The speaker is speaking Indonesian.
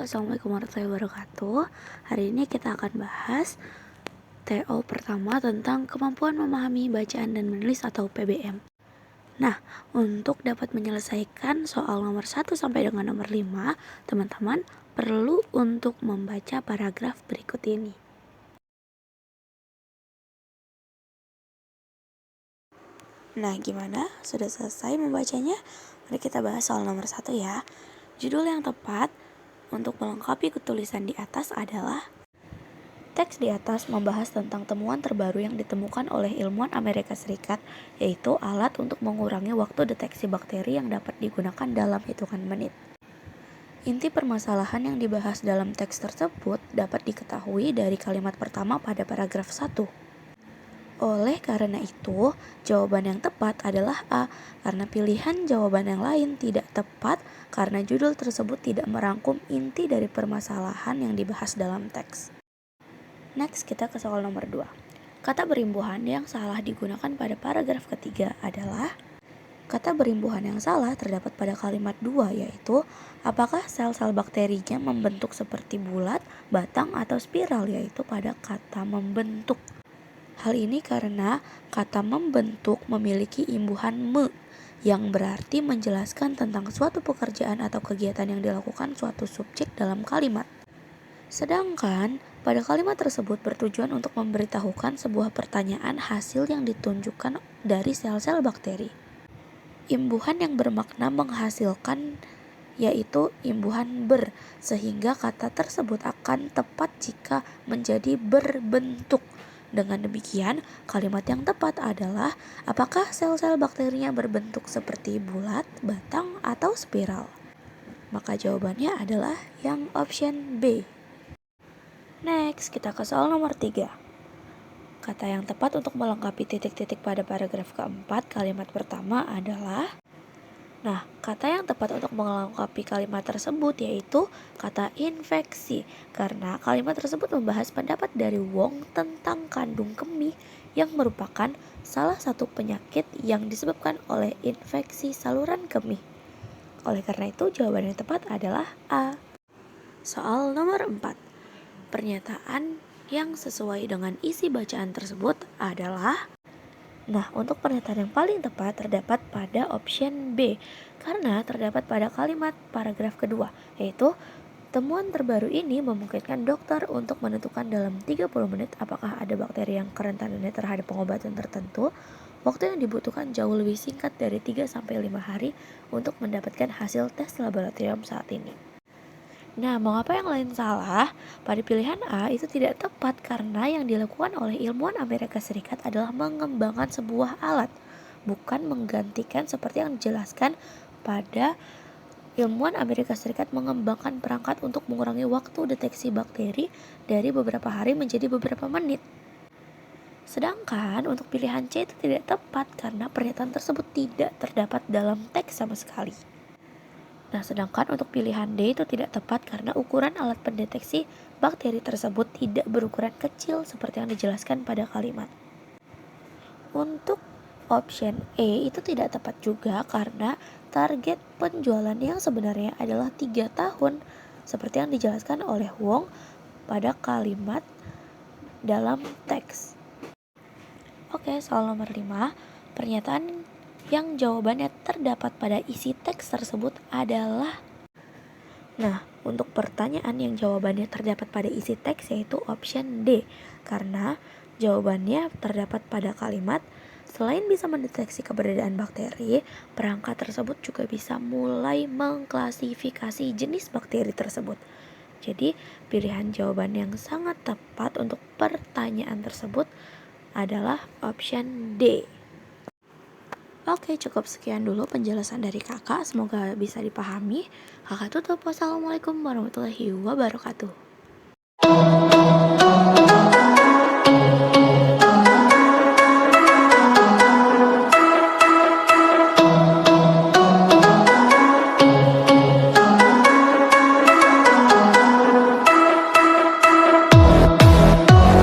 Assalamualaikum warahmatullahi wabarakatuh. Hari ini kita akan bahas TO pertama tentang kemampuan memahami bacaan dan menulis atau PBM. Nah, untuk dapat menyelesaikan soal nomor 1 sampai dengan nomor 5, teman-teman perlu untuk membaca paragraf berikut ini. Nah, gimana? Sudah selesai membacanya? Mari kita bahas soal nomor 1 ya. Judul yang tepat untuk melengkapi tulisan di atas adalah teks di atas membahas tentang temuan terbaru yang ditemukan oleh ilmuwan Amerika Serikat, yaitu alat untuk mengurangi waktu deteksi bakteri yang dapat digunakan dalam hitungan menit. Inti permasalahan yang dibahas dalam teks tersebut dapat diketahui dari kalimat pertama pada paragraf 1. Oleh karena itu, jawaban yang tepat adalah A, karena pilihan jawaban yang lain tidak tepat karena judul tersebut tidak merangkum inti dari permasalahan yang dibahas dalam teks. Next, kita ke soal nomor 2. Kata berimbuhan yang salah digunakan pada paragraf ketiga adalah kata berimbuhan yang salah terdapat pada kalimat 2, yaitu apakah sel-sel bakterinya membentuk seperti bulat, batang, atau spiral, yaitu pada kata membentuk. Hal ini karena kata membentuk memiliki imbuhan me, yang berarti menjelaskan tentang suatu pekerjaan atau kegiatan yang dilakukan suatu subjek dalam kalimat. Sedangkan pada kalimat tersebut bertujuan untuk memberitahukan sebuah pertanyaan hasil yang ditunjukkan dari sel-sel bakteri. Imbuhan yang bermakna menghasilkan yaitu imbuhan ber, sehingga kata tersebut akan tepat jika menjadi berbentuk. Dengan demikian, kalimat yang tepat adalah apakah sel-sel bakterinya berbentuk seperti bulat, batang, atau spiral? Maka jawabannya adalah yang option B. Next, kita ke soal nomor 3. Kata yang tepat untuk melengkapi titik-titik pada paragraf keempat kalimat pertama adalah kata yang tepat untuk melengkapi kalimat tersebut yaitu kata infeksi, karena kalimat tersebut membahas pendapat dari Wong tentang kandung kemih yang merupakan salah satu penyakit yang disebabkan oleh infeksi saluran kemih. Oleh karena itu, jawaban yang tepat adalah A. Soal nomor 4. Pernyataan yang sesuai dengan isi bacaan tersebut adalah untuk pernyataan yang paling tepat terdapat pada option B, karena terdapat pada kalimat paragraf kedua, yaitu temuan terbaru ini memungkinkan dokter untuk menentukan dalam 30 menit apakah ada bakteri yang kerentanannya terhadap pengobatan tertentu. Waktu yang dibutuhkan jauh lebih singkat dari 3-5 hari untuk mendapatkan hasil tes laboratorium saat ini. Mengapa yang lain salah? Pada pilihan A itu tidak tepat karena yang dilakukan oleh ilmuwan Amerika Serikat adalah mengembangkan sebuah alat, bukan menggantikan seperti yang dijelaskan pada ilmuwan Amerika Serikat mengembangkan perangkat untuk mengurangi waktu deteksi bakteri dari beberapa hari menjadi beberapa menit. Sedangkan untuk pilihan C itu tidak tepat karena pernyataan tersebut tidak terdapat dalam teks sama sekali. Sedangkan untuk pilihan D itu tidak tepat karena ukuran alat pendeteksi bakteri tersebut tidak berukuran kecil seperti yang dijelaskan pada kalimat. Untuk option E itu tidak tepat juga karena target penjualan yang sebenarnya adalah 3 tahun seperti yang dijelaskan oleh Wong pada kalimat dalam teks. Oke, soal nomor 5. Pernyataan yang jawabannya terdapat pada isi teks tersebut adalah untuk pertanyaan yang jawabannya terdapat pada isi teks yaitu option D, karena jawabannya terdapat pada kalimat selain bisa mendeteksi keberadaan bakteri, perangkat tersebut juga bisa mulai mengklasifikasi jenis bakteri tersebut. Jadi, pilihan jawaban yang sangat tepat untuk pertanyaan tersebut adalah option D. Oke, cukup sekian dulu penjelasan dari kakak. Semoga bisa dipahami. Kakak tutup. Wassalamualaikum warahmatullahi wabarakatuh.